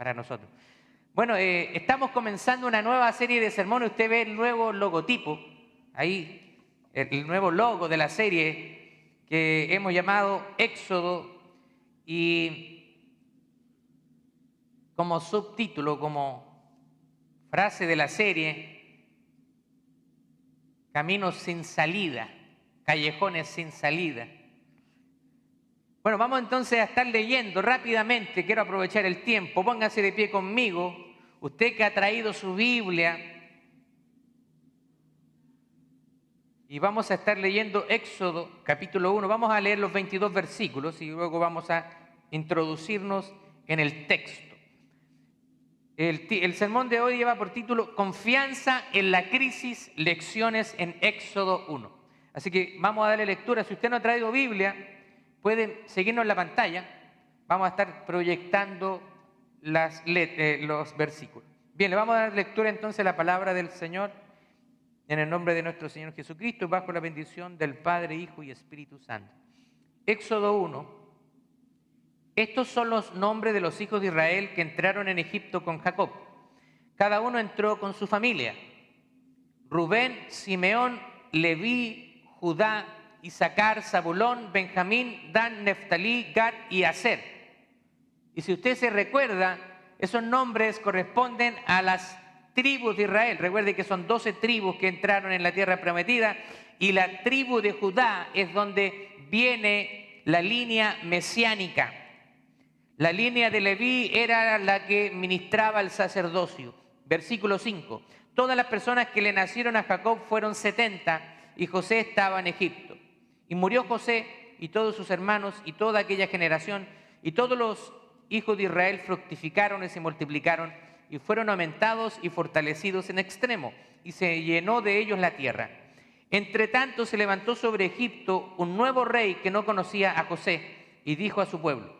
para nosotros. Bueno, estamos comenzando una nueva serie de sermones. Usted ve el nuevo logotipo, ahí, el nuevo logo de la serie que hemos llamado Éxodo, y como subtítulo, como frase de la serie, caminos sin salida, callejones sin salida. Bueno, vamos entonces a estar leyendo rápidamente. Quiero aprovechar el tiempo. Póngase de pie conmigo. Usted que ha traído su Biblia. Y vamos a estar leyendo Éxodo capítulo 1. Vamos a leer los 22 versículos y luego vamos a introducirnos en el texto. El sermón de hoy lleva por título Confianza en la crisis, lecciones en Éxodo 1. Así que vamos a darle lectura. Si usted no ha traído Biblia, pueden seguirnos en la pantalla. Vamos a estar proyectando los versículos. Bien, le vamos a dar lectura entonces a la palabra del Señor en el nombre de nuestro Señor Jesucristo, bajo la bendición del Padre, Hijo y Espíritu Santo. Éxodo 1. Estos son los nombres de los hijos de Israel que entraron en Egipto con Jacob. Cada uno entró con su familia: Rubén, Simeón, Leví, Judá, Isaacar, Zabulón, Benjamín, Dan, Neftalí, Gad y Aser. Y si usted se recuerda, esos nombres corresponden a las tribus de Israel. Recuerde que son 12 tribus que entraron en la tierra prometida, y la tribu de Judá es donde viene la línea mesiánica. La línea de Leví era la que ministraba el sacerdocio. Versículo 5. Todas las personas que le nacieron a Jacob fueron 70, y José estaba en Egipto. Y murió José y todos sus hermanos y toda aquella generación, y todos los hijos de Israel fructificaron y se multiplicaron, y fueron aumentados y fortalecidos en extremo, y se llenó de ellos la tierra. Entre tanto se levantó sobre Egipto un nuevo rey que no conocía a José, y dijo a su pueblo: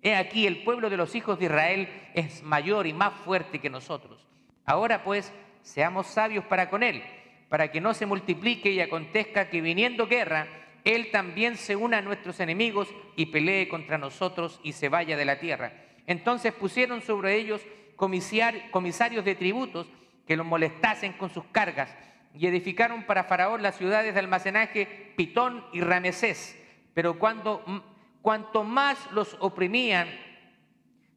He aquí, el pueblo de los hijos de Israel es mayor y más fuerte que nosotros. Ahora pues, seamos sabios para con él, para que no se multiplique y acontezca que viniendo guerra, él también se una a nuestros enemigos y pelee contra nosotros y se vaya de la tierra. Entonces pusieron sobre ellos comisarios de tributos que los molestasen con sus cargas, y edificaron para Faraón las ciudades de almacenaje Pitón y Ramesés. Pero cuanto más los oprimían,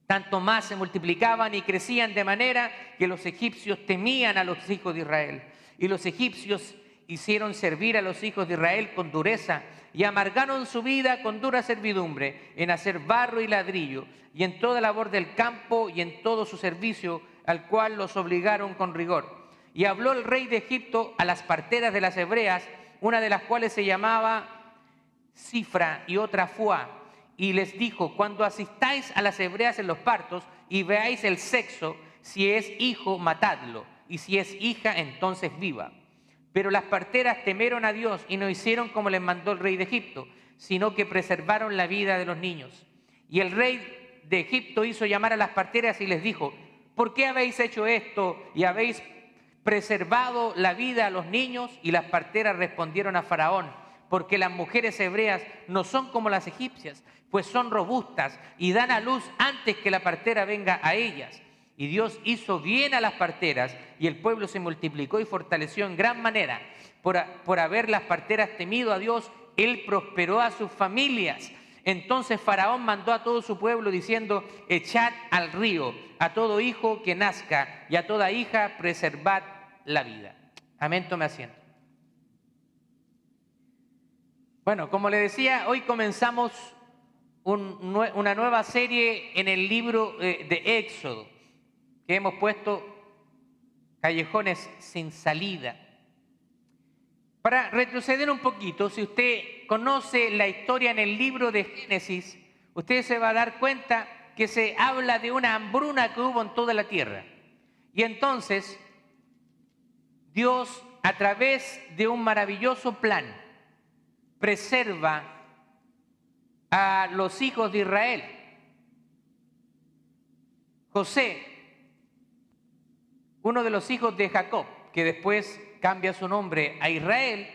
tanto más se multiplicaban y crecían, de manera que los egipcios temían a los hijos de Israel. Y los egipcios hicieron servir a los hijos de Israel con dureza, y amargaron su vida con dura servidumbre, en hacer barro y ladrillo, y en toda labor del campo, y en todo su servicio, al cual los obligaron con rigor. Y habló el rey de Egipto a las parteras de las hebreas, una de las cuales se llamaba Cifra y otra Fuá, y les dijo: cuando asistáis a las hebreas en los partos y veáis el sexo, si es hijo, matadlo, y si es hija, entonces viva. Pero las parteras temieron a Dios y no hicieron como les mandó el rey de Egipto, sino que preservaron la vida de los niños. Y el rey de Egipto hizo llamar a las parteras y les dijo: ¿por qué habéis hecho esto y habéis preservado la vida a los niños? Y las parteras respondieron a Faraón: porque las mujeres hebreas no son como las egipcias, pues son robustas y dan a luz antes que la partera venga a ellas. Y Dios hizo bien a las parteras, y el pueblo se multiplicó y fortaleció en gran manera. Por haber las parteras temido a Dios, Él prosperó a sus familias. Entonces Faraón mandó a todo su pueblo diciendo: echad al río a todo hijo que nazca, y a toda hija preservad la vida. Amén, tome asiento. Bueno, como le decía, hoy comenzamos una nueva serie en el libro de Éxodo, que hemos puesto callejones sin salida. Para retroceder un poquito, si usted conoce la historia en el libro de Génesis, usted se va a dar cuenta que se habla de una hambruna que hubo en toda la tierra. Y entonces Dios, a través de un maravilloso plan, preserva a los hijos de Israel. José, uno de los hijos de Jacob, que después cambia su nombre a Israel,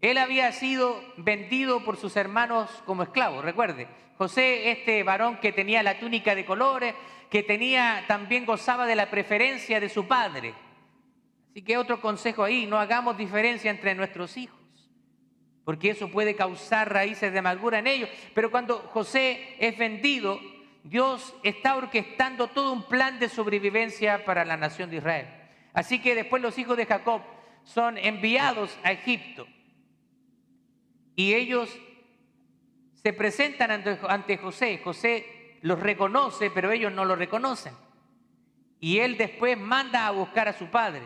Él había sido vendido por sus hermanos como esclavo, recuerde. José, este varón que tenía la túnica de colores, que también gozaba de la preferencia de su padre. Así que otro consejo ahí, no hagamos diferencia entre nuestros hijos, porque eso puede causar raíces de amargura en ellos. Pero cuando José es vendido, Dios está orquestando todo un plan de sobrevivencia para la nación de Israel. Así que después los hijos de Jacob son enviados a Egipto y ellos se presentan ante José. José los reconoce, pero ellos no lo reconocen. Y él después manda a buscar a su padre.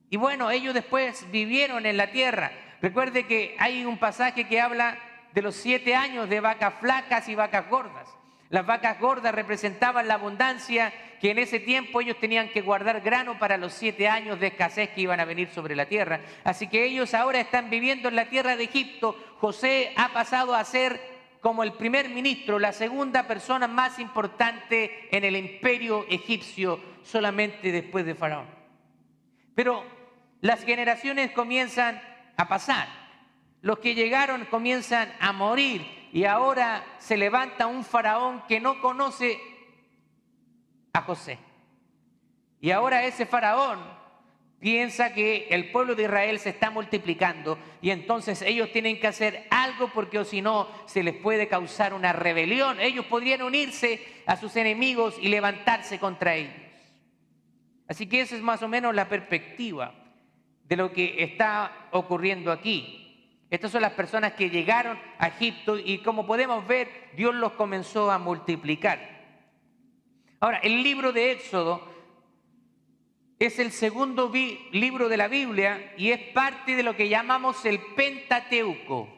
Y bueno, ellos después vivieron en la tierra. Recuerde que hay un pasaje que habla de los 7 años de vacas flacas y vacas gordas. Las vacas gordas representaban la abundancia que en ese tiempo ellos tenían que guardar grano para los 7 años de escasez que iban a venir sobre la tierra. Así que ellos ahora están viviendo en la tierra de Egipto. José ha pasado a ser como el primer ministro, la segunda persona más importante en el imperio egipcio, solamente después de Faraón. Pero las generaciones comienzan a pasar. Los que llegaron comienzan a morir. Y ahora se levanta un faraón que no conoce a José. Y ahora ese faraón piensa que el pueblo de Israel se está multiplicando y entonces ellos tienen que hacer algo porque o si no se les puede causar una rebelión. Ellos podrían unirse a sus enemigos y levantarse contra ellos. Así que esa es más o menos la perspectiva de lo que está ocurriendo aquí. Estas son las personas que llegaron a Egipto y como podemos ver, Dios los comenzó a multiplicar. Ahora, el libro de Éxodo es el segundo libro de la Biblia y es parte de lo que llamamos el Pentateuco.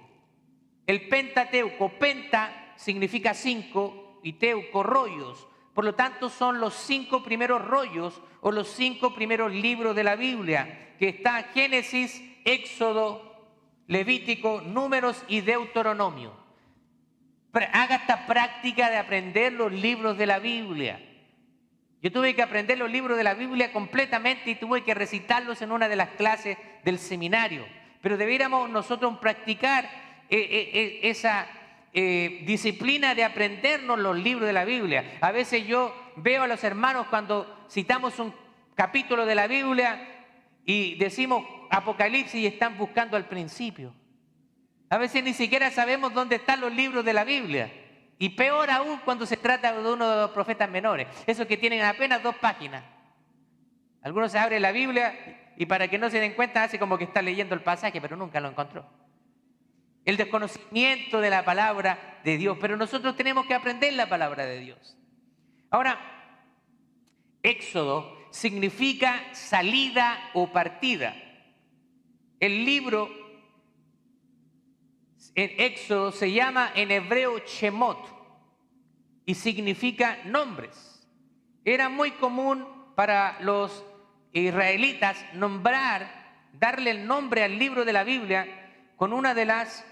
El Pentateuco, penta significa 5 y teuco, rollos. Por lo tanto, son los 5 primeros rollos o los 5 primeros libros de la Biblia, que está Génesis, Éxodo, Levítico, Números y Deuteronomio. Haga esta práctica de aprender los libros de la Biblia. Yo tuve que aprender los libros de la Biblia completamente y tuve que recitarlos en una de las clases del seminario. Pero debiéramos nosotros practicar esa disciplina de aprendernos los libros de la Biblia. A veces yo veo a los hermanos cuando citamos un capítulo de la Biblia y decimos Apocalipsis y están buscando al principio. A veces ni siquiera sabemos dónde están los libros de la Biblia. Y peor aún cuando se trata de uno de los profetas menores, esos que tienen apenas 2 páginas. Algunos se abren la Biblia y para que no se den cuenta hace como que está leyendo el pasaje, pero nunca lo encontró. El desconocimiento de la palabra de Dios, pero nosotros tenemos que aprender la palabra de Dios. Ahora, Éxodo significa salida o partida. El libro en Éxodo se llama en hebreo Shemot y significa nombres. Era muy común para los israelitas darle el nombre al libro de la Biblia con una de las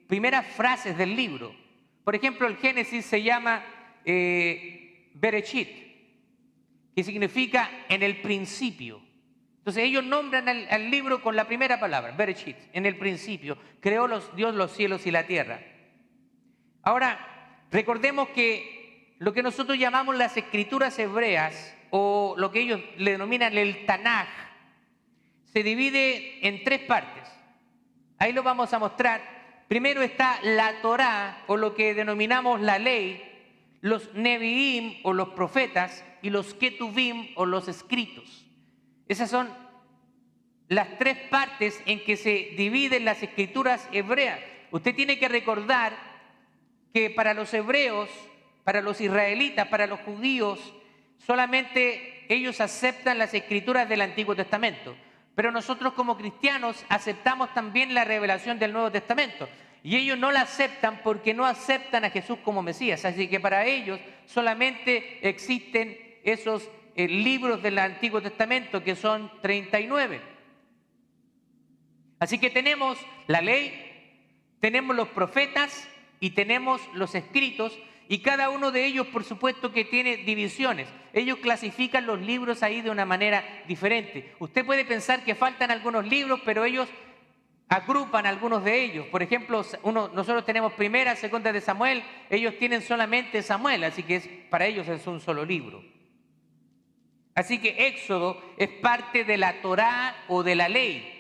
primeras frases del libro. Por ejemplo, el Génesis se llama Bereshit, que significa en el principio. Entonces ellos nombran al libro con la primera palabra, Bereshit, en el principio. Creó Dios los cielos y la tierra. Ahora, recordemos que lo que nosotros llamamos las escrituras hebreas, o lo que ellos le denominan el Tanaj, se divide en 3 partes. Ahí lo vamos a mostrar. Primero está la Torá, o lo que denominamos la ley, los Neviim, o los profetas, y los Ketuvim, o los escritos. Esas son las 3 partes en que se dividen las escrituras hebreas. Usted tiene que recordar que para los hebreos, para los israelitas, para los judíos, solamente ellos aceptan las escrituras del Antiguo Testamento. Pero nosotros como cristianos aceptamos también la revelación del Nuevo Testamento. Y ellos no la aceptan porque no aceptan a Jesús como Mesías. Así que para ellos solamente existen esos libros del Antiguo Testamento, que son 39. Así que tenemos la ley, tenemos los profetas y tenemos los escritos, y cada uno de ellos, por supuesto, que tiene divisiones. Ellos clasifican los libros ahí de una manera diferente. Usted puede pensar que faltan algunos libros, pero ellos agrupan algunos de ellos. Por ejemplo, nosotros tenemos primera, segunda de Samuel, ellos tienen solamente Samuel, así que para ellos es un solo libro. Así que Éxodo es parte de la Torá o de la ley.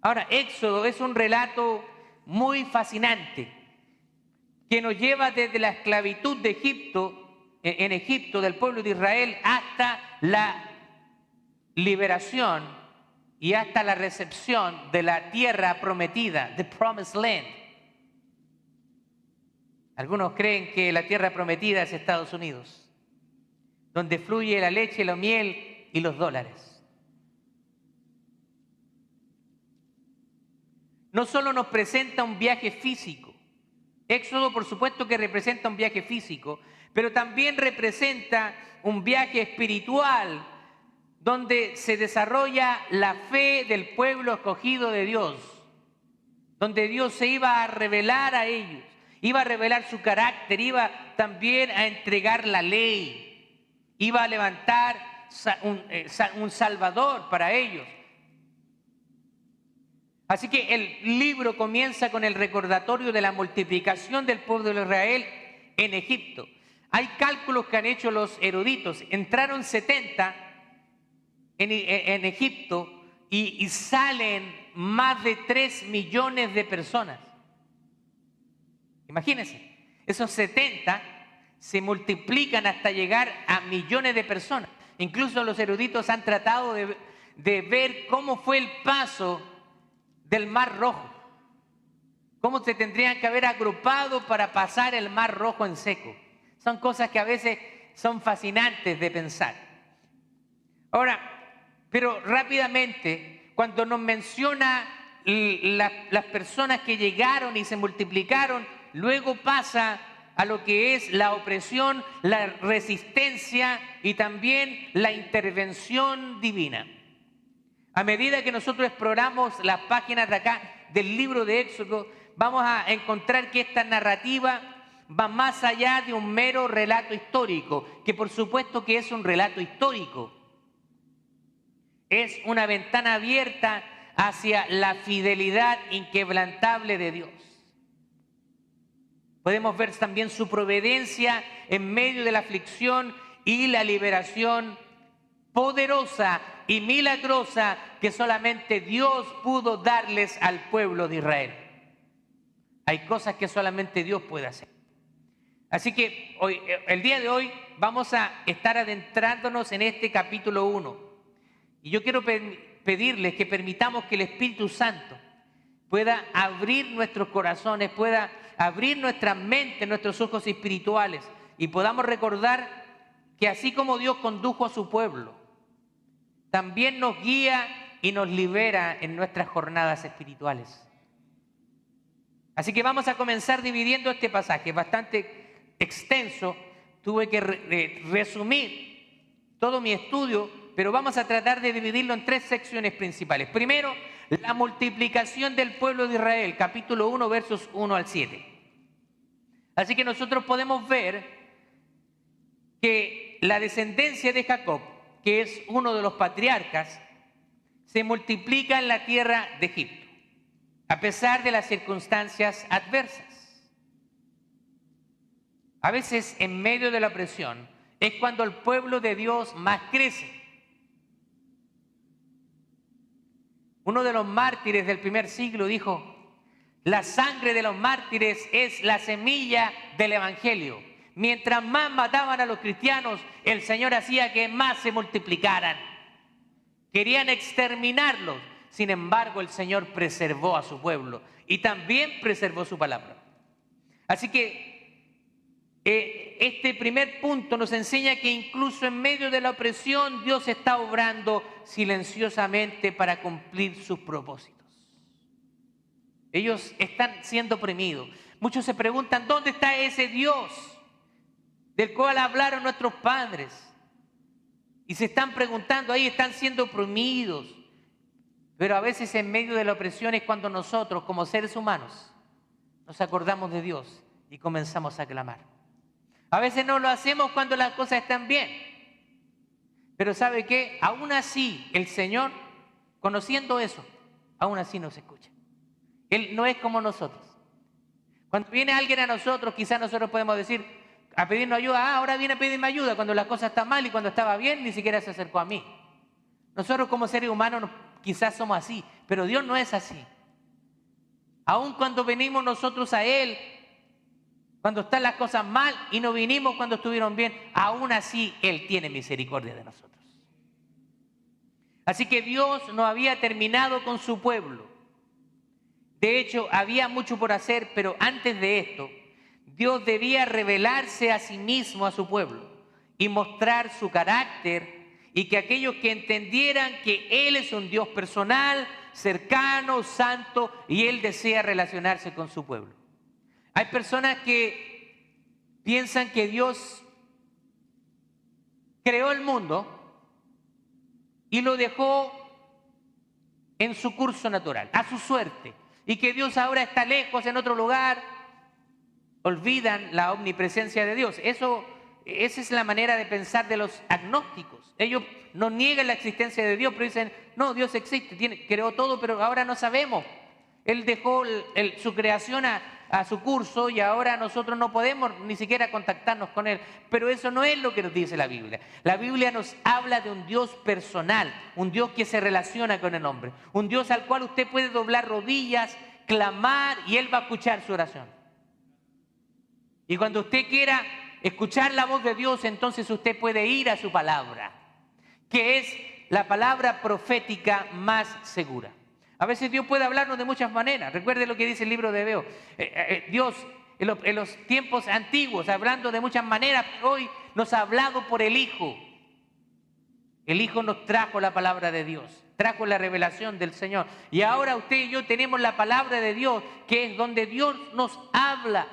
Ahora, Éxodo es un relato muy fascinante que nos lleva desde la esclavitud de Egipto, en Egipto, del pueblo de Israel, hasta la liberación y hasta la recepción de la tierra prometida, the promised land. Algunos creen que la tierra prometida es Estados Unidos, donde fluye la leche, la miel y los dólares. No solo nos presenta un viaje físico, Éxodo por supuesto que representa un viaje físico, pero también representa un viaje espiritual donde se desarrolla la fe del pueblo escogido de Dios, donde Dios se iba a revelar a ellos, iba a revelar su carácter, iba también a entregar la ley, iba a levantar un Salvador para ellos. Así que el libro comienza con el recordatorio de la multiplicación del pueblo de Israel en Egipto. Hay cálculos que han hecho los eruditos. Entraron 70 en Egipto y salen más de 3 millones de personas. Imagínense, esos 70 se multiplican hasta llegar a millones de personas. Incluso los eruditos han tratado de ver cómo fue el paso del Mar Rojo, cómo se tendrían que haber agrupado para pasar el Mar Rojo en seco. Son cosas que a veces son fascinantes de pensar. Ahora, pero rápidamente, cuando nos menciona las personas que llegaron y se multiplicaron, luego pasa a lo que es la opresión, la resistencia y también la intervención divina. A medida que nosotros exploramos las páginas de acá del libro de Éxodo, vamos a encontrar que esta narrativa va más allá de un mero relato histórico, que por supuesto que es un relato histórico. Es una ventana abierta hacia la fidelidad inquebrantable de Dios. Podemos ver también su providencia en medio de la aflicción y la liberación poderosa y milagrosa que solamente Dios pudo darles al pueblo de Israel. Hay cosas que solamente Dios puede hacer. Así que el día de hoy vamos a estar adentrándonos en este capítulo 1. Y yo quiero pedirles que permitamos que el Espíritu Santo pueda abrir nuestros corazones, pueda abrir nuestra mente, nuestros ojos espirituales, y podamos recordar que así como Dios condujo a su pueblo, también nos guía y nos libera en nuestras jornadas espirituales. Así que vamos a comenzar dividiendo este pasaje, bastante extenso. Tuve que resumir todo mi estudio, pero vamos a tratar de dividirlo en 3 secciones principales. Primero, la multiplicación del pueblo de Israel, capítulo 1, versos 1 al 7. Así que nosotros podemos ver que la descendencia de Jacob, que es uno de los patriarcas, se multiplica en la tierra de Egipto, a pesar de las circunstancias adversas. A veces, en medio de la opresión, es cuando el pueblo de Dios más crece. Uno de los mártires del primer siglo dijo: la sangre de los mártires es la semilla del evangelio. Mientras más mataban a los cristianos, el Señor hacía que más se multiplicaran. Querían exterminarlos. Sin embargo, el Señor preservó a su pueblo y también preservó su palabra. Así que este primer punto nos enseña que incluso en medio de la opresión, Dios está obrando silenciosamente para cumplir sus propósitos. Ellos están siendo oprimidos. Muchos se preguntan: ¿dónde está ese Dios del cual hablaron nuestros padres? Y se están preguntando, ahí están siendo oprimidos. Pero a veces en medio de la opresión es cuando nosotros, como seres humanos, nos acordamos de Dios y comenzamos a clamar. A veces no lo hacemos cuando las cosas están bien. Pero ¿sabe qué? Aún así, el Señor, conociendo eso, aún así nos escucha. Él no es como nosotros. Cuando viene alguien a nosotros, quizás nosotros podemos decir, a pedirnos ayuda, ahora viene a pedirme ayuda, cuando la cosa está mal y cuando estaba bien, ni siquiera se acercó a mí. Nosotros como seres humanos quizás somos así, pero Dios no es así. Aun cuando venimos nosotros a Él, cuando están las cosas mal y no vinimos cuando estuvieron bien, aún así Él tiene misericordia de nosotros. Así que Dios no había terminado con su pueblo. De hecho, había mucho por hacer, pero antes de esto, Dios debía revelarse a sí mismo a su pueblo y mostrar su carácter, y que aquellos que entendieran que Él es un Dios personal, cercano, santo, y Él desea relacionarse con su pueblo. Hay personas que piensan que Dios creó el mundo y lo dejó en su curso natural, a su suerte, y que Dios ahora está lejos, en otro lugar. Olvidan la omnipresencia de Dios. Esa es la manera de pensar de los agnósticos. Ellos no niegan la existencia de Dios, pero dicen, no, Dios existe, creó todo, pero ahora no sabemos. Él dejó su creación a su curso y ahora nosotros no podemos ni siquiera contactarnos con Él. Pero eso no es lo que nos dice la Biblia. La Biblia nos habla de un Dios personal, un Dios que se relaciona con el hombre, un Dios al cual usted puede doblar rodillas, clamar y Él va a escuchar su oración. Y cuando usted quiera escuchar la voz de Dios, entonces usted puede ir a su palabra, que es la palabra profética más segura. A veces Dios puede hablarnos de muchas maneras. Recuerde lo que dice el libro de Hebreo. Dios en los tiempos antiguos, hablando de muchas maneras, hoy nos ha hablado por el Hijo. El Hijo nos trajo la palabra de Dios, trajo la revelación del Señor. Y ahora usted y yo tenemos la palabra de Dios, que es donde Dios nos habla.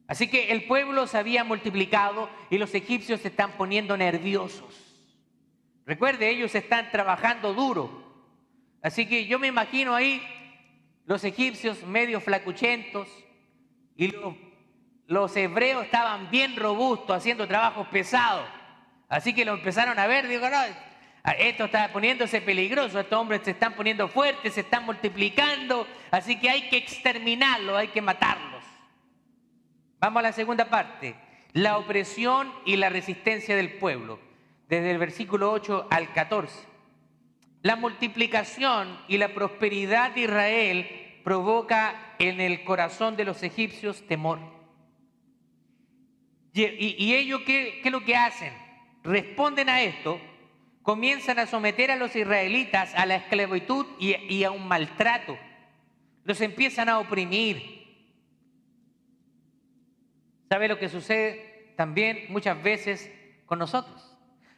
Así que el pueblo se había multiplicado y los egipcios se están poniendo nerviosos. Recuerde, ellos están trabajando duro. Así que yo me imagino ahí los egipcios medio flacuchentos y los hebreos estaban bien robustos haciendo trabajos pesados. Así que lo empezaron a ver, digo, no, esto está poniéndose peligroso, estos hombres se están poniendo fuertes, se están multiplicando, así que hay que exterminarlos, hay que matarlos. Vamos a la segunda parte, la opresión y la resistencia del pueblo, desde el versículo 8 al 14. La multiplicación y la prosperidad de Israel provoca en el corazón de los egipcios temor. Y ellos, ¿qué es lo que hacen? Responden a esto, comienzan a someter a los israelitas a la esclavitud y a un maltrato. Los empiezan a oprimir. ¿Sabe lo que sucede también muchas veces con nosotros?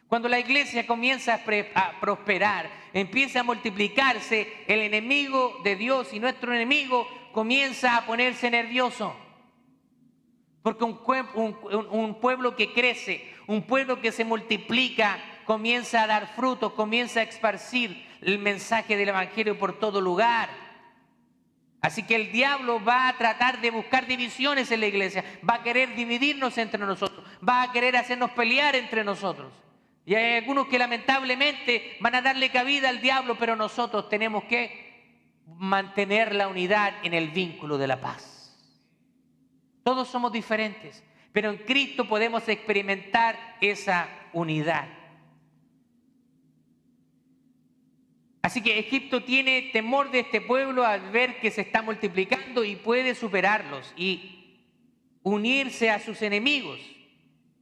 Cuando la iglesia comienza a prosperar, empieza a multiplicarse, el enemigo de Dios y nuestro enemigo comienza a ponerse nervioso. Porque un pueblo que crece, un pueblo que se multiplica, comienza a dar frutos, comienza a esparcir el mensaje del evangelio por todo lugar. Así que el diablo va a tratar de buscar divisiones en la iglesia, va a querer dividirnos entre nosotros, va a querer hacernos pelear entre nosotros. Y hay algunos que lamentablemente van a darle cabida al diablo, pero nosotros tenemos que mantener la unidad en el vínculo de la paz. Todos somos diferentes, pero en Cristo podemos experimentar esa unidad. Así que Egipto tiene temor de este pueblo al ver que se está multiplicando y puede superarlos y unirse a sus enemigos.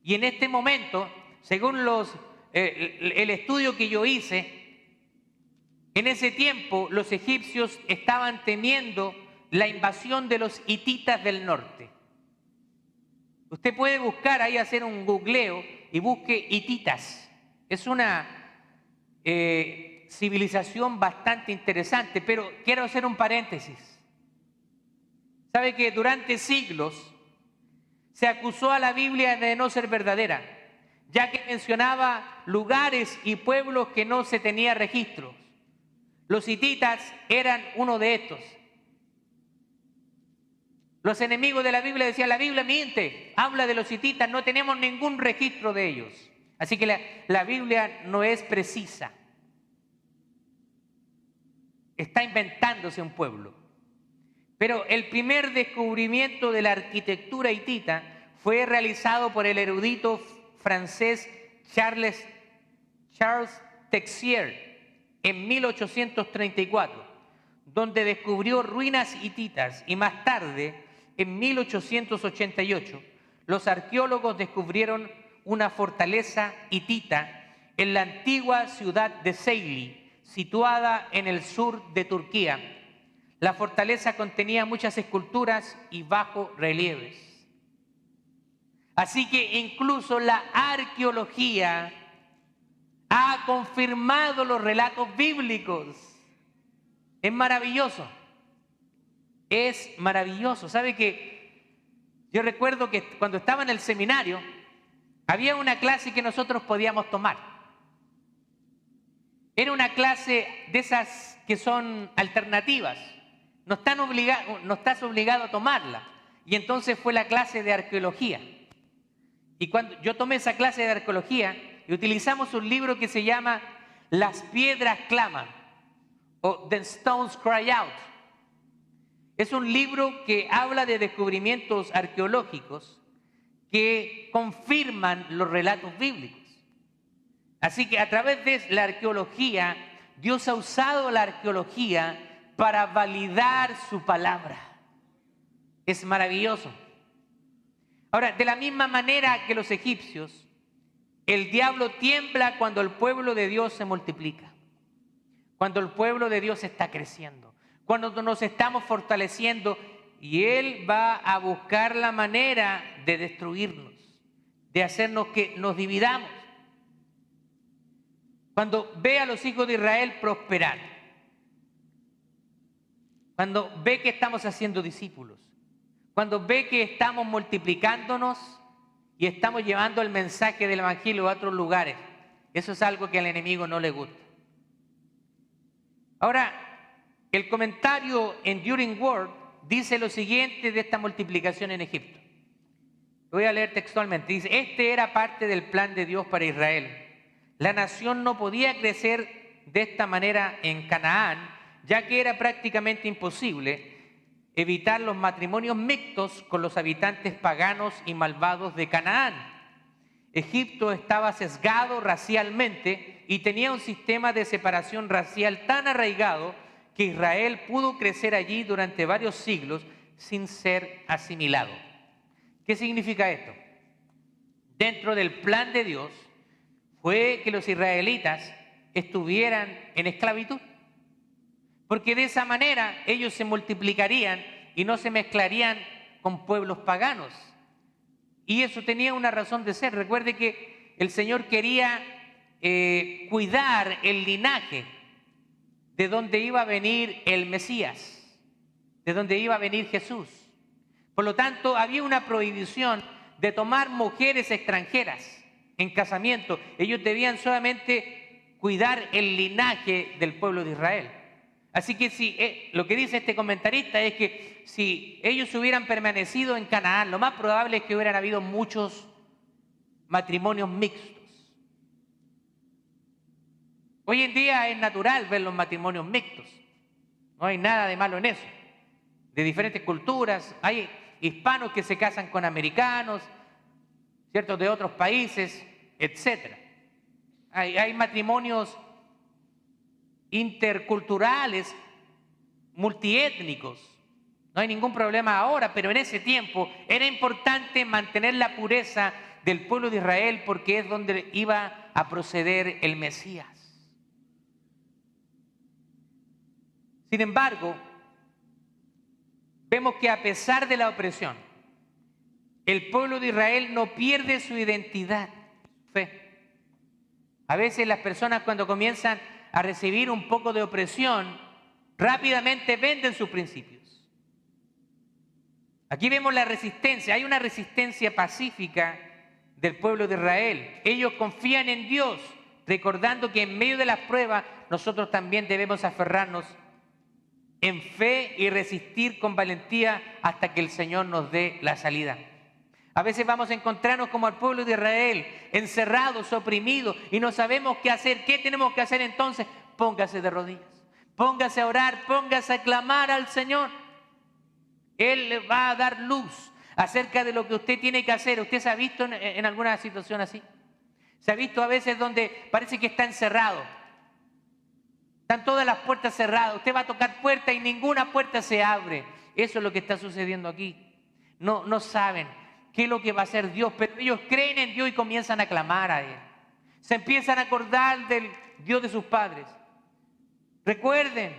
Y en este momento, según el estudio que yo hice, en ese tiempo los egipcios estaban temiendo la invasión de los hititas del norte. Usted puede buscar ahí, hacer un googleo y busque hititas. Es una civilización bastante interesante, pero quiero hacer un paréntesis. ¿Sabe que durante siglos se acusó a la Biblia de no ser verdadera, ya que mencionaba lugares y pueblos que no se tenía registro? Los hititas eran uno de estos. Los enemigos de la Biblia decían, la Biblia miente, habla de los hititas, no tenemos ningún registro de ellos. Así que la Biblia no es precisa. está inventándose un pueblo. Pero el primer descubrimiento de la arquitectura hitita fue realizado por el erudito francés Charles Texier en 1834, donde descubrió ruinas hititas, y más tarde, en 1888, los arqueólogos descubrieron una fortaleza hitita en la antigua ciudad de Ceyli, situada en el sur de Turquía. La fortaleza contenía muchas esculturas y bajorrelieves. Así que incluso la arqueología ha confirmado los relatos bíblicos. Es maravilloso. Es maravilloso. ¿Sabe que yo recuerdo que cuando estaba en el seminario había una clase que nosotros podíamos tomar? Era una clase de esas que son alternativas. No estás obligado a tomarla. Y entonces fue la clase de arqueología. Y cuando yo tomé esa clase de arqueología, y utilizamos un libro que se llama Las piedras claman, o The Stones Cry Out. Es un libro que habla de descubrimientos arqueológicos que confirman los relatos bíblicos. Así que a través de la arqueología, Dios ha usado la arqueología para validar su palabra. Es maravilloso. Ahora, de la misma manera que los egipcios, el diablo tiembla cuando el pueblo de Dios se multiplica, cuando el pueblo de Dios está creciendo, cuando nos estamos fortaleciendo, y él va a buscar la manera de destruirnos, de hacernos que nos dividamos. Cuando ve a los hijos de Israel prosperar, cuando ve que estamos haciendo discípulos, cuando ve que estamos multiplicándonos y estamos llevando el mensaje del evangelio a otros lugares, eso es algo que al enemigo no le gusta. Ahora, el comentario Enduring Word dice lo siguiente de esta multiplicación en Egipto. Lo voy a leer textualmente. Dice: este era parte del plan de Dios para Israel. La nación no podía crecer de esta manera en Canaán, ya que era prácticamente imposible evitar los matrimonios mixtos con los habitantes paganos y malvados de Canaán. Egipto estaba sesgado racialmente y tenía un sistema de separación racial tan arraigado que Israel pudo crecer allí durante varios siglos sin ser asimilado. ¿Qué significa esto? Dentro del plan de Dios fue que los israelitas estuvieran en esclavitud, porque de esa manera ellos se multiplicarían y no se mezclarían con pueblos paganos. Y eso tenía una razón de ser. Recuerde que el Señor quería cuidar el linaje de donde iba a venir el Mesías, de donde iba a venir Jesús. Por lo tanto, había una prohibición de tomar mujeres extranjeras en casamiento. Ellos debían solamente cuidar el linaje del pueblo de Israel. Así que lo que dice este comentarista es que si ellos hubieran permanecido en Canaán, lo más probable es que hubieran habido muchos matrimonios mixtos. Hoy en día es natural ver los matrimonios mixtos. No hay nada de malo en eso. De diferentes culturas, hay hispanos que se casan con americanos, ¿cierto?, de otros países, etc. Hay matrimonios interculturales, multiétnicos. No hay ningún problema ahora, pero en ese tiempo era importante mantener la pureza del pueblo de Israel, porque es donde iba a proceder el Mesías. Sin embargo, vemos que a pesar de la opresión, el pueblo de Israel no pierde su identidad, su fe. A veces las personas, cuando comienzan a recibir un poco de opresión, rápidamente venden sus principios. Aquí vemos la resistencia. Hay una resistencia pacífica del pueblo de Israel. Ellos confían en Dios, recordando que en medio de las pruebas nosotros también debemos aferrarnos en fe y resistir con valentía hasta que el Señor nos dé la salida. A veces vamos a encontrarnos como al pueblo de Israel, encerrados, oprimidos, y no sabemos qué hacer. ¿Qué tenemos que hacer entonces? Póngase de rodillas. Póngase a orar, póngase a clamar al Señor. Él le va a dar luz acerca de lo que usted tiene que hacer. ¿Usted se ha visto en alguna situación así? Se ha visto a veces donde parece que está encerrado. Están todas las puertas cerradas. Usted va a tocar puertas y ninguna puerta se abre. Eso es lo que está sucediendo aquí. No saben qué es lo que va a hacer Dios, pero ellos creen en Dios y comienzan a clamar a Él. Se empiezan a acordar del Dios de sus padres. Recuerden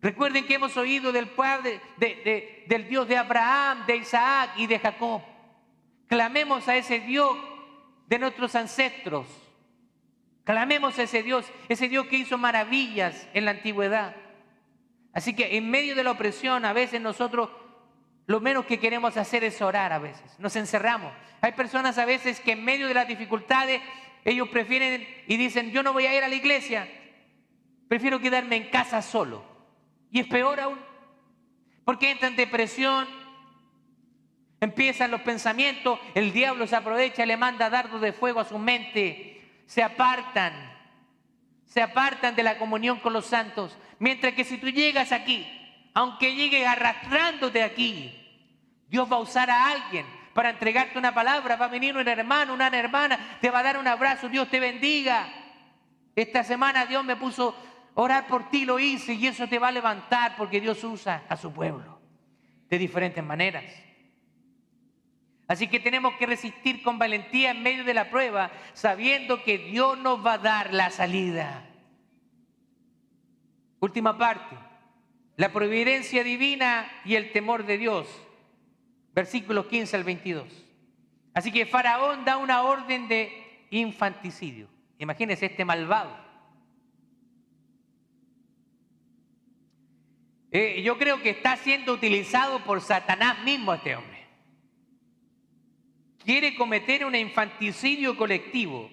que hemos oído del Padre, del Dios de Abraham, de Isaac y de Jacob. Clamemos a ese Dios de nuestros ancestros. Clamemos a ese Dios que hizo maravillas en la antigüedad. Así que en medio de la opresión, a veces nosotros lo menos que queremos hacer es orar a veces. Nos encerramos. Hay personas a veces que en medio de las dificultades, ellos prefieren y dicen, yo no voy a ir a la iglesia. Prefiero quedarme en casa solo. Y es peor aún, porque entran en depresión, empiezan los pensamientos, el diablo se aprovecha, le manda dardos de fuego a su mente, se apartan de la comunión con los santos. Mientras que si tú llegas aquí, aunque llegues arrastrándote aquí, Dios va a usar a alguien para entregarte una palabra, va a venir un hermano, una hermana, te va a dar un abrazo, Dios te bendiga. Esta semana Dios me puso orar por ti, lo hice, y eso te va a levantar porque Dios usa a su pueblo de diferentes maneras. Así que tenemos que resistir con valentía en medio de la prueba, sabiendo que Dios nos va a dar la salida. Última parte, la providencia divina y el temor de Dios, versículos 15 al 22. Así que Faraón da una orden de infanticidio. Imagínense este malvado. Yo creo que está siendo utilizado por Satanás mismo este hombre. Quiere cometer un infanticidio colectivo.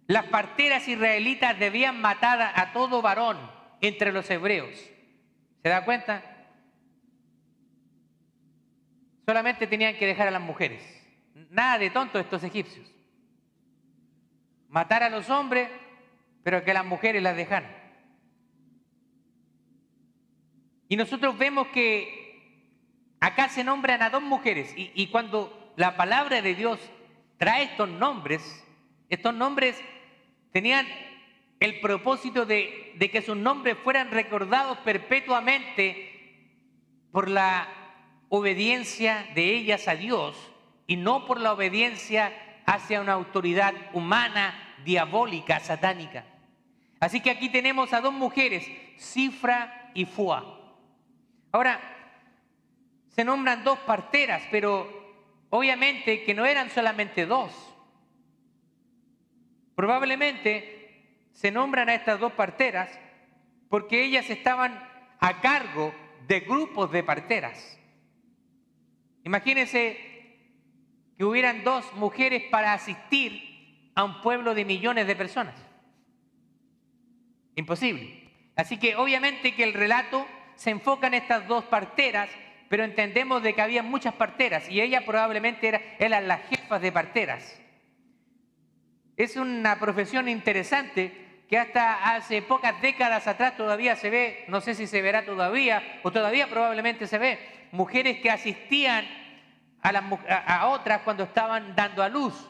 Las parteras israelitas debían matar a todo varón entre los hebreos. ¿Se da cuenta? Solamente tenían que dejar a las mujeres. Nada de tonto estos egipcios. Matar a los hombres, pero que las mujeres las dejaran. Y nosotros vemos que acá se nombran a dos mujeres. Y cuando la palabra de Dios trae estos nombres tenían el propósito de que sus nombres fueran recordados perpetuamente por la obediencia de ellas a Dios y no por la obediencia hacia una autoridad humana, diabólica, satánica. Así que aquí tenemos a dos mujeres, Cifra y Fua. Ahora, se nombran dos parteras, pero obviamente que no eran solamente dos. Probablemente se nombran a estas dos parteras porque ellas estaban a cargo de grupos de parteras. Imagínense que hubieran dos mujeres para asistir a un pueblo de millones de personas. Imposible. Así que obviamente que el relato se enfoca en estas dos parteras, pero entendemos de que había muchas parteras y ellas probablemente eran las jefas de parteras. Es una profesión interesante que hasta hace pocas décadas atrás todavía se ve, no sé si se verá todavía, o todavía probablemente se ve, mujeres que asistían a otras cuando estaban dando a luz.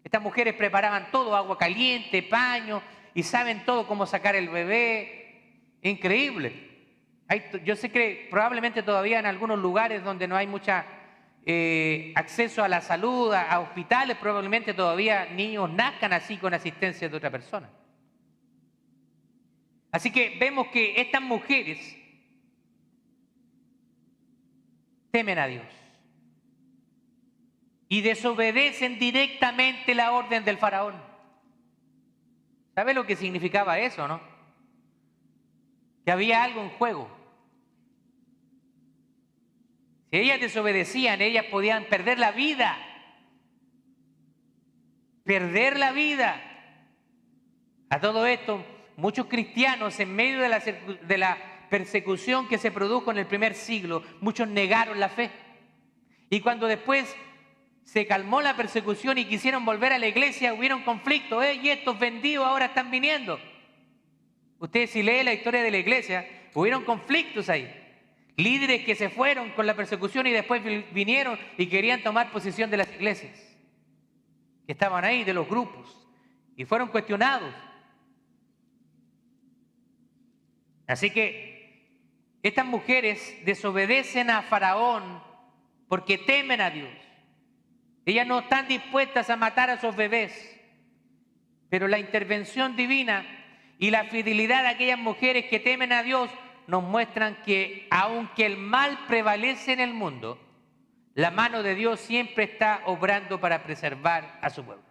Estas mujeres preparaban todo, agua caliente, paño, y saben todo cómo sacar el bebé. Increíble. Yo sé que probablemente todavía en algunos lugares donde no hay mucha acceso a la salud, a hospitales, probablemente todavía niños nazcan así con asistencia de otra persona. Así que vemos que estas mujeres temen a Dios y desobedecen directamente la orden del faraón. ¿Sabe lo que significaba eso, no? Que había algo en juego. Si ellas desobedecían, ellas podían perder la vida. Perder la vida. A todo esto, muchos cristianos en medio de la persecución que se produjo en el primer siglo, muchos negaron la fe. Y cuando después se calmó la persecución y quisieron volver a la iglesia, hubieron conflictos. Y estos vendidos ahora están viniendo. Ustedes si leen la historia de la iglesia, hubieron conflictos ahí. Líderes que se fueron con la persecución y después vinieron y querían tomar posesión de las iglesias, que estaban ahí, de los grupos, y fueron cuestionados. Así que estas mujeres desobedecen a Faraón porque temen a Dios. Ellas no están dispuestas a matar a sus bebés, pero la intervención divina y la fidelidad de aquellas mujeres que temen a Dios nos muestran que aunque el mal prevalece en el mundo, la mano de Dios siempre está obrando para preservar a su pueblo.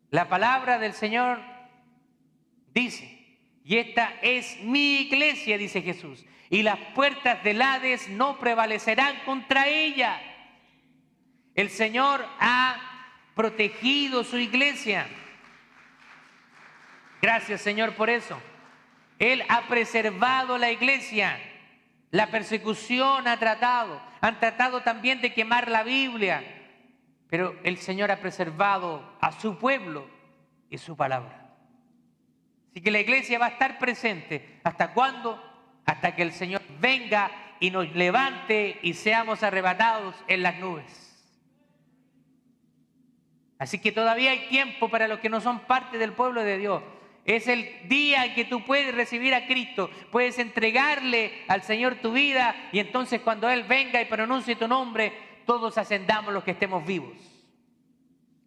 La palabra del Señor dice, y esta es mi iglesia, dice Jesús, y las puertas del Hades no prevalecerán contra ella. El Señor ha protegido su iglesia. Gracias, Señor, por eso. Él ha preservado la iglesia. La persecución han tratado también de quemar la Biblia, pero el Señor ha preservado a su pueblo y su palabra. Así que la iglesia va a estar presente. ¿Hasta cuándo? Hasta que el Señor venga y nos levante y seamos arrebatados en las nubes. Así que todavía hay tiempo para los que no son parte del pueblo de Dios. Es el día en que tú puedes recibir a Cristo, puedes entregarle al Señor tu vida y entonces cuando Él venga y pronuncie tu nombre, todos ascendamos los que estemos vivos.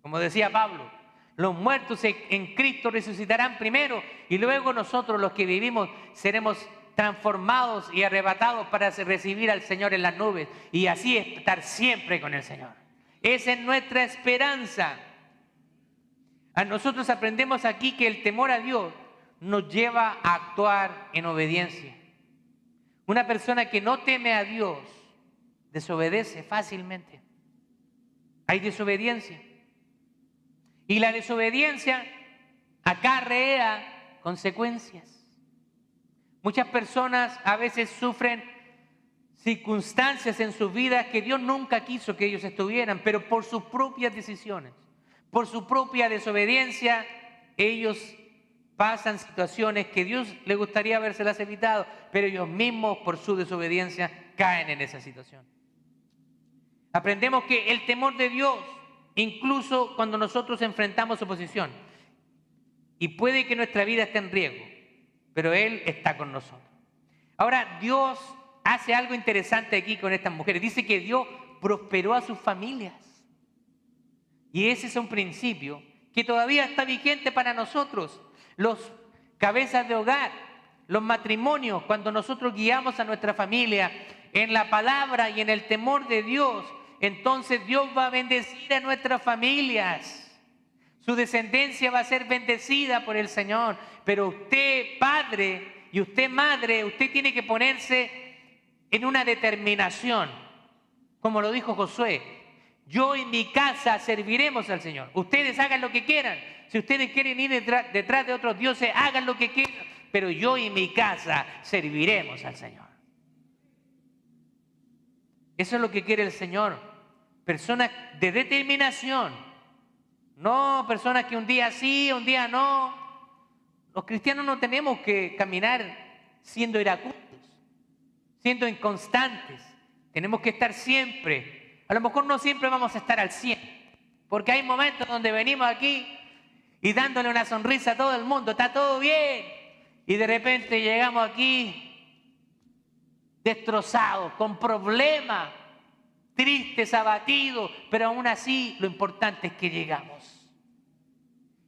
Como decía Pablo, los muertos en Cristo resucitarán primero y luego nosotros los que vivimos seremos transformados y arrebatados para recibir al Señor en las nubes y así estar siempre con el Señor. Esa es nuestra esperanza. A nosotros aprendemos aquí que el temor a Dios nos lleva a actuar en obediencia. Una persona que no teme a Dios desobedece fácilmente. Hay desobediencia. Y la desobediencia acarrea consecuencias. Muchas personas a veces sufren circunstancias en sus vidas que Dios nunca quiso que ellos estuvieran, pero por sus propias decisiones, por su propia desobediencia, ellos pasan situaciones que Dios le gustaría habérselas evitado, pero ellos mismos por su desobediencia caen en esa situación. Aprendemos que el temor de Dios, incluso cuando nosotros enfrentamos oposición, y puede que nuestra vida esté en riesgo, pero Él está con nosotros. Ahora, Dios hace algo interesante aquí con estas mujeres. Dice que Dios prosperó a sus familias. Y ese es un principio que todavía está vigente para nosotros. Los cabezas de hogar, los matrimonios, cuando nosotros guiamos a nuestra familia en la palabra y en el temor de Dios, entonces Dios va a bendecir a nuestras familias. Su descendencia va a ser bendecida por el Señor. Pero usted, padre, y usted, madre, usted tiene que ponerse en una determinación, como lo dijo Josué. Yo y mi casa serviremos al Señor. Ustedes hagan lo que quieran. Si ustedes quieren ir detrás de otros dioses, hagan lo que quieran. Pero yo y mi casa serviremos al Señor. Eso es lo que quiere el Señor. Personas de determinación. No personas que un día sí, un día no. Los cristianos no tenemos que caminar siendo iracundos, siendo inconstantes. Tenemos que estar siempre. A lo mejor no siempre vamos a estar al 100, porque hay momentos donde venimos aquí y dándole una sonrisa a todo el mundo, está todo bien, y de repente llegamos aquí destrozados, con problemas, tristes, abatidos, pero aún así lo importante es que llegamos.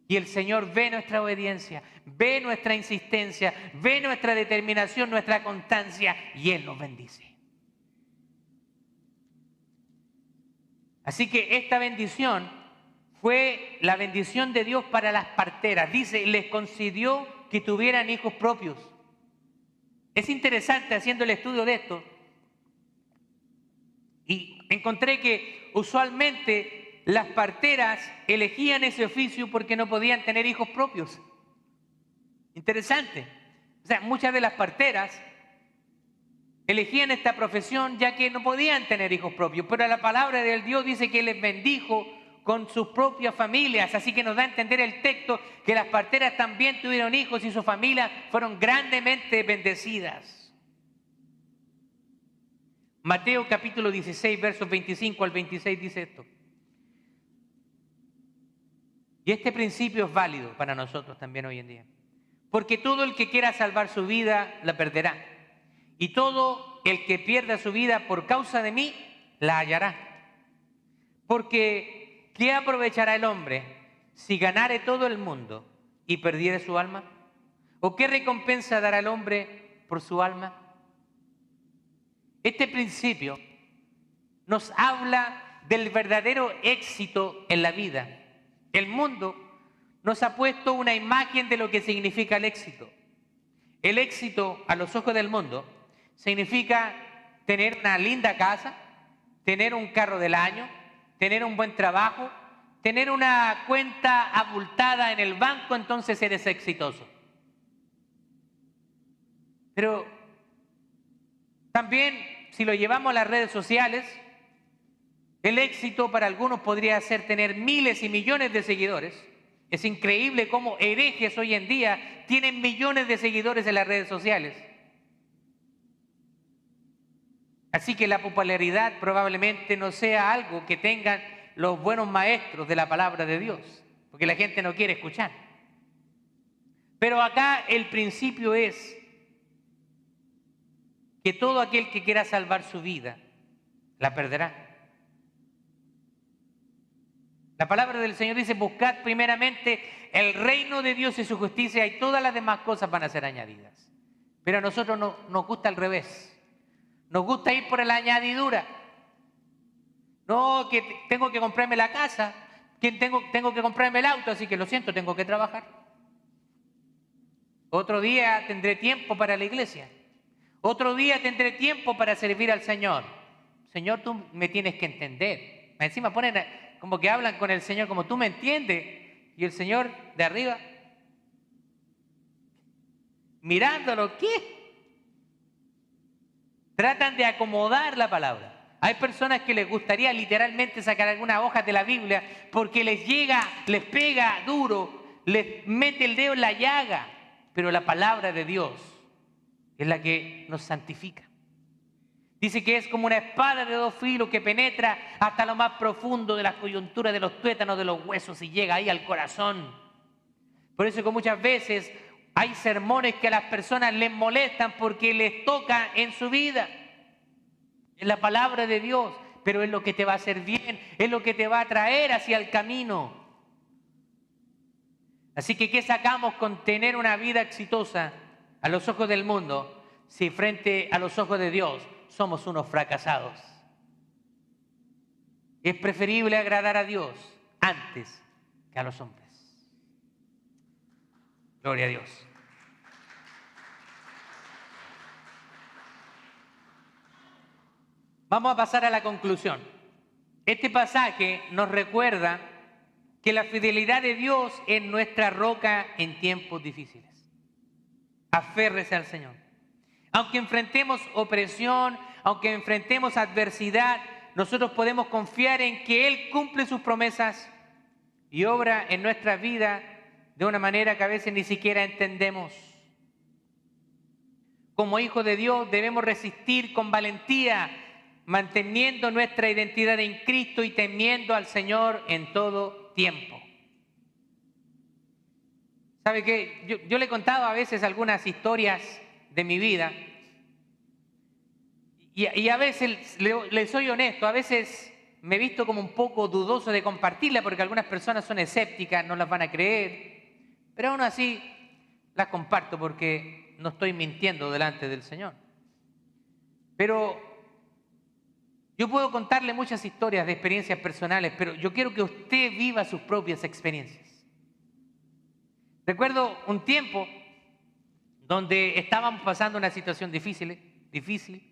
Y el Señor ve nuestra obediencia, ve nuestra insistencia, ve nuestra determinación, nuestra constancia, y Él nos bendice. Así que esta bendición fue la bendición de Dios para las parteras. Dice, les concedió que tuvieran hijos propios. Es interesante haciendo el estudio de esto. Y encontré que usualmente las parteras elegían ese oficio porque no podían tener hijos propios. Interesante. O sea, muchas de las parteras elegían esta profesión ya que no podían tener hijos propios, pero la palabra del Dios dice que les bendijo con sus propias familias. Así que nos da a entender el texto que las parteras también tuvieron hijos y sus familias fueron grandemente bendecidas. Mateo capítulo 16, versos 25 al 26 dice esto. Y este principio es válido para nosotros también hoy en día. Porque todo el que quiera salvar su vida, la perderá. Y todo el que pierda su vida por causa de mí, la hallará. Porque ¿qué aprovechará el hombre si ganare todo el mundo y perdiere su alma? ¿O qué recompensa dará el hombre por su alma? Este principio nos habla del verdadero éxito en la vida. El mundo nos ha puesto una imagen de lo que significa el éxito. El éxito a los ojos del mundo significa tener una linda casa, tener un carro del año, tener un buen trabajo, tener una cuenta abultada en el banco, entonces eres exitoso. Pero también, si lo llevamos a las redes sociales, el éxito para algunos podría ser tener miles y millones de seguidores. Es increíble cómo herejes hoy en día tienen millones de seguidores en las redes sociales. Así que la popularidad probablemente no sea algo que tengan los buenos maestros de la palabra de Dios, porque la gente no quiere escuchar. Pero acá el principio es que todo aquel que quiera salvar su vida, la perderá. La palabra del Señor dice, buscad primeramente el reino de Dios y su justicia y todas las demás cosas van a ser añadidas. Pero a nosotros nos gusta al revés. Nos gusta ir por la añadidura. No, que tengo que comprarme la casa, que tengo que comprarme el auto, así que lo siento, tengo que trabajar. Otro día tendré tiempo para la iglesia. Otro día tendré tiempo para servir al Señor. Señor, tú me tienes que entender. Encima ponen como que hablan con el Señor como tú me entiendes. Y el Señor de arriba, mirándolo, ¿qué? Tratan de acomodar la palabra. Hay personas que les gustaría literalmente sacar algunas hojas de la Biblia porque les llega, les pega duro, les mete el dedo en la llaga. Pero la palabra de Dios es la que nos santifica. Dice que es como una espada de dos filos que penetra hasta lo más profundo de las coyunturas de los tuétanos de los huesos y llega ahí al corazón. Por eso que muchas veces hay sermones que a las personas les molestan porque les toca en su vida. Es la palabra de Dios, pero es lo que te va a hacer bien, es lo que te va a traer hacia el camino. Así que, ¿qué sacamos con tener una vida exitosa a los ojos del mundo si frente a los ojos de Dios somos unos fracasados? Es preferible agradar a Dios antes que a los hombres. Gloria a Dios. Vamos a pasar a la conclusión. Este pasaje nos recuerda que la fidelidad de Dios es nuestra roca en tiempos difíciles. Aférrese al Señor. Aunque enfrentemos opresión, aunque enfrentemos adversidad, nosotros podemos confiar en que Él cumple sus promesas y obra en nuestra vida de una manera que a veces ni siquiera entendemos. Como hijos de Dios debemos resistir con valentía, manteniendo nuestra identidad en Cristo y temiendo al Señor en todo tiempo. ¿Sabe qué? Yo le he contado a veces algunas historias de mi vida y a veces, le soy honesto, a veces me he visto como un poco dudoso de compartirla porque algunas personas son escépticas, no las van a creer, pero aún así las comparto porque no estoy mintiendo delante del Señor. Pero yo puedo contarle muchas historias de experiencias personales, pero yo quiero que usted viva sus propias experiencias. Recuerdo un tiempo donde estábamos pasando una situación difícil.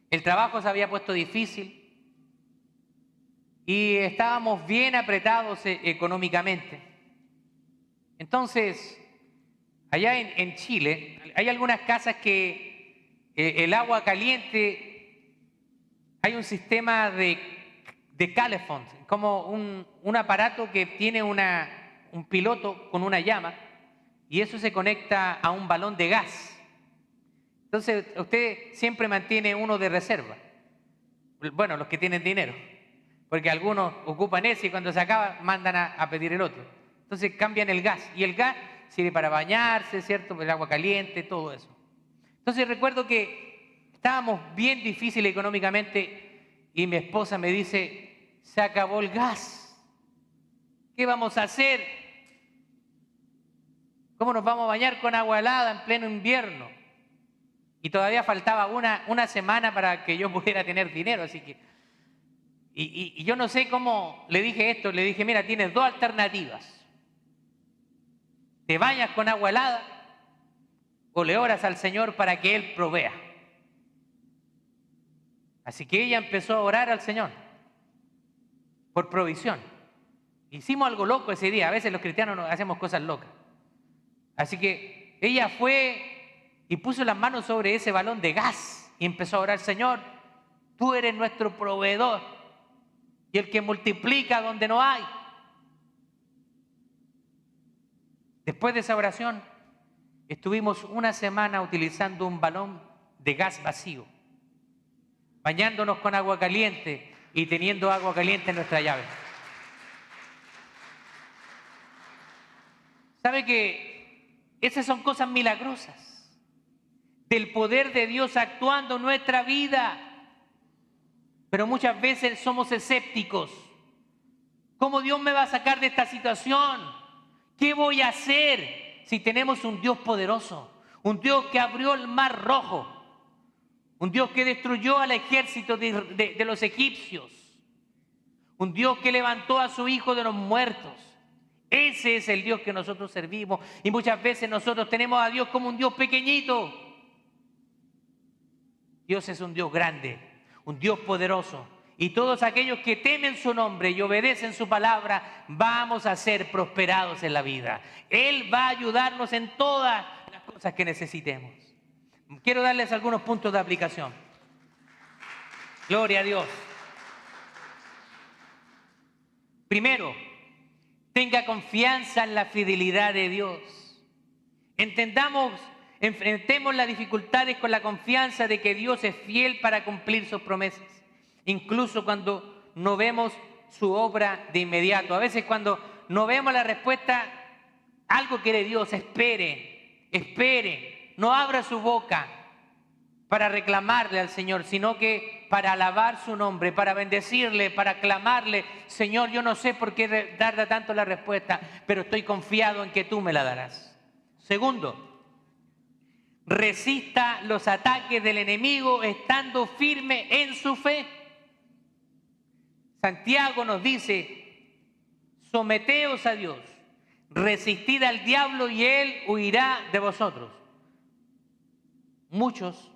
El trabajo se había puesto difícil y estábamos bien apretados económicamente. Entonces, allá en Chile hay algunas casas que el agua caliente, hay un sistema de de Calefont, como un aparato que tiene un piloto con una llama y eso se conecta a un balón de gas. Entonces usted siempre mantiene uno de reserva. Bueno, los que tienen dinero, porque algunos ocupan ese y cuando se acaba mandan a pedir el otro. Entonces cambian el gas y el gas sirve para bañarse, ¿cierto? El agua caliente, todo eso. Entonces recuerdo que estábamos bien difíciles económicamente y mi esposa me dice, se acabó el gas. ¿Qué vamos a hacer? ¿Cómo nos vamos a bañar con agua helada en pleno invierno? Y todavía faltaba una semana para que yo pudiera tener dinero, así que... Y yo no sé cómo le dije esto, le dije, mira, tienes dos alternativas. Te bañas con agua helada o le oras al Señor para que Él provea. Así que ella empezó a orar al Señor por provisión. Hicimos algo loco ese día, a veces los cristianos hacemos cosas locas. Así que ella fue y puso las manos sobre ese balón de gas y empezó a orar, Señor, tú eres nuestro proveedor y el que multiplica donde no hay. Después de esa oración, estuvimos una semana utilizando un balón de gas vacío, bañándonos con agua caliente y teniendo agua caliente en nuestra llave. ¿Sabe que esas son cosas milagrosas del poder de Dios actuando en nuestra vida? Pero muchas veces somos escépticos. ¿Cómo Dios me va a sacar de esta situación? ¿Qué voy a hacer si tenemos un Dios poderoso? Un Dios que abrió el mar rojo. Un Dios que destruyó al ejército de los egipcios. Un Dios que levantó a su Hijo de los muertos. Ese es el Dios que nosotros servimos. Y muchas veces nosotros tenemos a Dios como un Dios pequeñito. Dios es un Dios grande, un Dios poderoso. Y todos aquellos que temen su nombre y obedecen su palabra, vamos a ser prosperados en la vida. Él va a ayudarnos en todas las cosas que necesitemos. Quiero darles algunos puntos de aplicación. Gloria a Dios. Primero, tenga confianza en la fidelidad de Dios. Enfrentemos las dificultades con la confianza de que Dios es fiel para cumplir sus promesas. Incluso cuando no vemos su obra de inmediato. A veces cuando no vemos la respuesta, algo quiere Dios, espere, no abra su boca para reclamarle al Señor, sino que para alabar su nombre, para bendecirle, para clamarle, Señor, yo no sé por qué tarda tanto la respuesta, pero estoy confiado en que tú me la darás. Segundo, resista los ataques del enemigo estando firme en su fe. Santiago nos dice, someteos a Dios, resistid al diablo y él huirá de vosotros. Muchos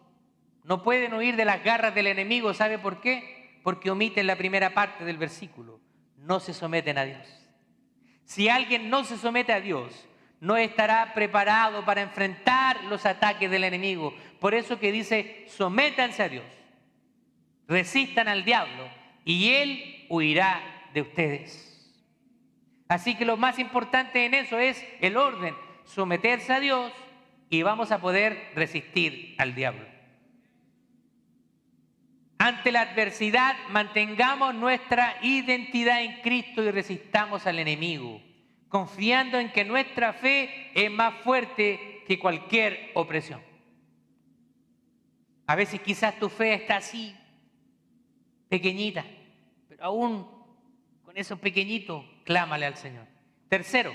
no pueden huir de las garras del enemigo, ¿sabe por qué? Porque omiten la primera parte del versículo, no se someten a Dios. Si alguien no se somete a Dios, no estará preparado para enfrentar los ataques del enemigo. Por eso que dice, sométanse a Dios, resistan al diablo y él huirá de ustedes. Así que lo más importante en eso es el orden, someterse a Dios y vamos a poder resistir al diablo. Ante la adversidad, mantengamos nuestra identidad en Cristo y resistamos al enemigo, confiando en que nuestra fe es más fuerte que cualquier opresión. A veces quizás tu fe está así, pequeñita, pero aún con eso pequeñito, clámale al Señor. Tercero,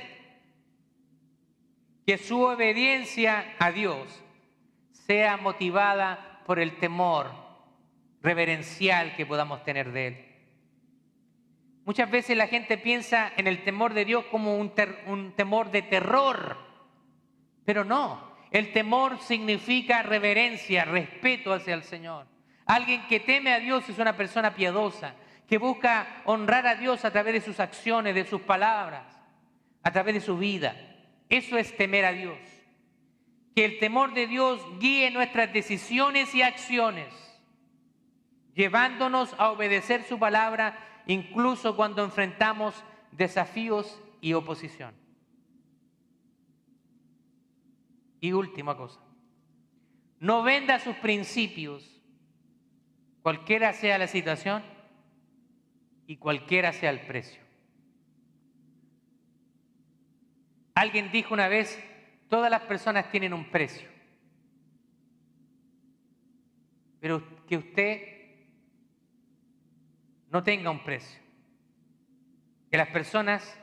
que su obediencia a Dios sea motivada por el temor reverencial que podamos tener de Él. Muchas veces la gente piensa en el temor de Dios como un temor de terror, pero no. El temor significa reverencia, respeto hacia el Señor. Alguien que teme a Dios es una persona piadosa, que busca honrar a Dios a través de sus acciones, de sus palabras, a través de su vida. Eso es temer a Dios. Que el temor de Dios guíe nuestras decisiones y acciones, llevándonos a obedecer su palabra incluso cuando enfrentamos desafíos y oposición. Y última cosa, no venda sus principios, cualquiera sea la situación y cualquiera sea el precio. Alguien dijo una vez, todas las personas tienen un precio, pero que usted no tenga un precio, que las personas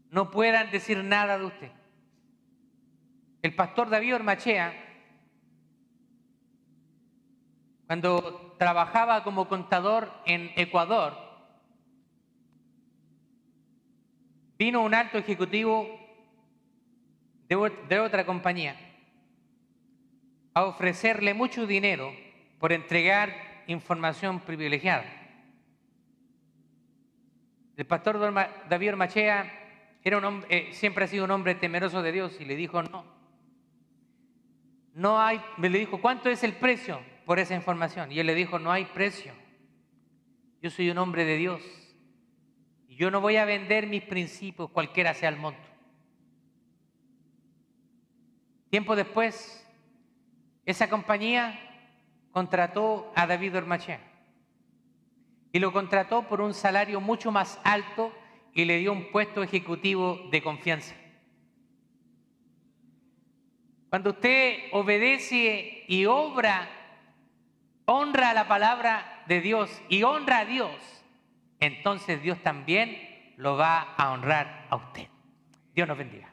no puedan decir nada de usted. El pastor David Ormachea, cuando trabajaba como contador en Ecuador, vino un alto ejecutivo de otra compañía a ofrecerle mucho dinero por entregar información privilegiada. El pastor David Ormachea era un hombre, siempre ha sido un hombre temeroso de Dios y le dijo no hay, le dijo, ¿cuánto es el precio por esa información? Y él le dijo, no hay precio. Yo soy un hombre de Dios y yo no voy a vender mis principios cualquiera sea el monto. Tiempo después, esa compañía contrató a David Ormachea y lo contrató por un salario mucho más alto y le dio un puesto ejecutivo de confianza. Cuando usted obedece y honra la palabra de Dios y honra a Dios, entonces Dios también lo va a honrar a usted. Dios nos bendiga.